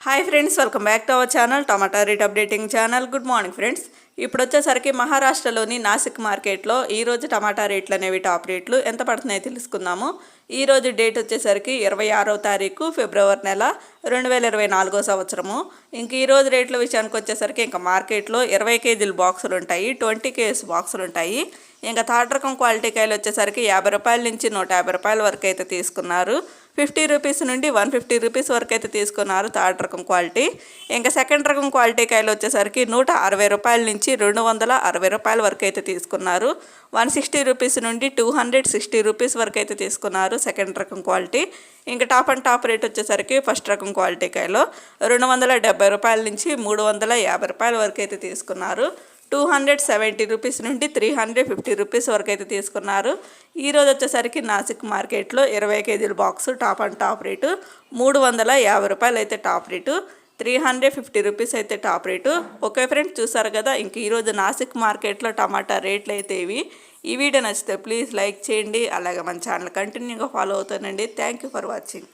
Hi friends, welcome back to our channel tomato rate updating channel. Good morning friends. ఇప్పుడు వచ్చేసరికి మహారాష్ట్రలోని నాసిక్ మార్కెట్లో ఈరోజు టమాటా రేట్లు అనేవి టాప్ రేట్లు ఎంత పడుతున్నాయో తెలుసుకుందాము. ఈరోజు డేట్ వచ్చేసరికి 26వ తారీఖు ఫిబ్రవరి నెల 2024 సంవత్సరము. ఇంక ఈరోజు రేట్ల విషయానికి వచ్చేసరికి ఇంకా మార్కెట్లో 20 కేజీల బాక్సులు ఉంటాయి, 20 కేజీ బాక్సులు ఉంటాయి. ఇంకా థర్డ్ రకం క్వాలిటీ కాయలు వచ్చేసరికి 50 రూపాయల నుంచి 150 రూపాయల వరకు అయితే తీసుకున్నారు. 50 రూపీస్ నుండి 150 రూపీస్ వరకు అయితే తీసుకున్నారు థర్డ్ రకం క్వాలిటీ. ఇంకా సెకండ్ రకం క్వాలిటీ కాయలు వచ్చేసరికి 160 రూపాయల నుంచి 260 రూపాయల వరకు అయితే తీసుకున్నారు. 160 రూపీస్ నుండి 260 రూపీస్ వరకు అయితే తీసుకున్నారు సెకండ్ రకం క్వాలిటీ. ఇంకా టాప్ అండ్ టాప్ రేట్ వచ్చేసరికి ఫస్ట్ రకం క్వాలిటీ కాయలో 270 రూపాయల నుంచి 350 రూపాయల వరకు అయితే తీసుకున్నారు. 270 రూపీస్ నుండి 350 రూపీస్ వరకు అయితే తీసుకున్నారు. ఈరోజు వచ్చేసరికి నాసిక్ మార్కెట్లో 20 కేజీల box top and top rate 350 రూపాయలు అయితే టాప్ రేటు, 350 రూపీస్ అయితే టాప్ రేటు. ఓకే ఫ్రెండ్స్, చూసారు కదా ఇంక ఈరోజు నాసిక్ మార్కెట్లో టమాటా రేట్లు అయితే ఇవి. ఈ వీడియో నచ్చితే ప్లీజ్ లైక్ చేయండి, అలాగే మన ఛానల్ కంటిన్యూగా ఫాలో అవుతానండి. Thank you for watching.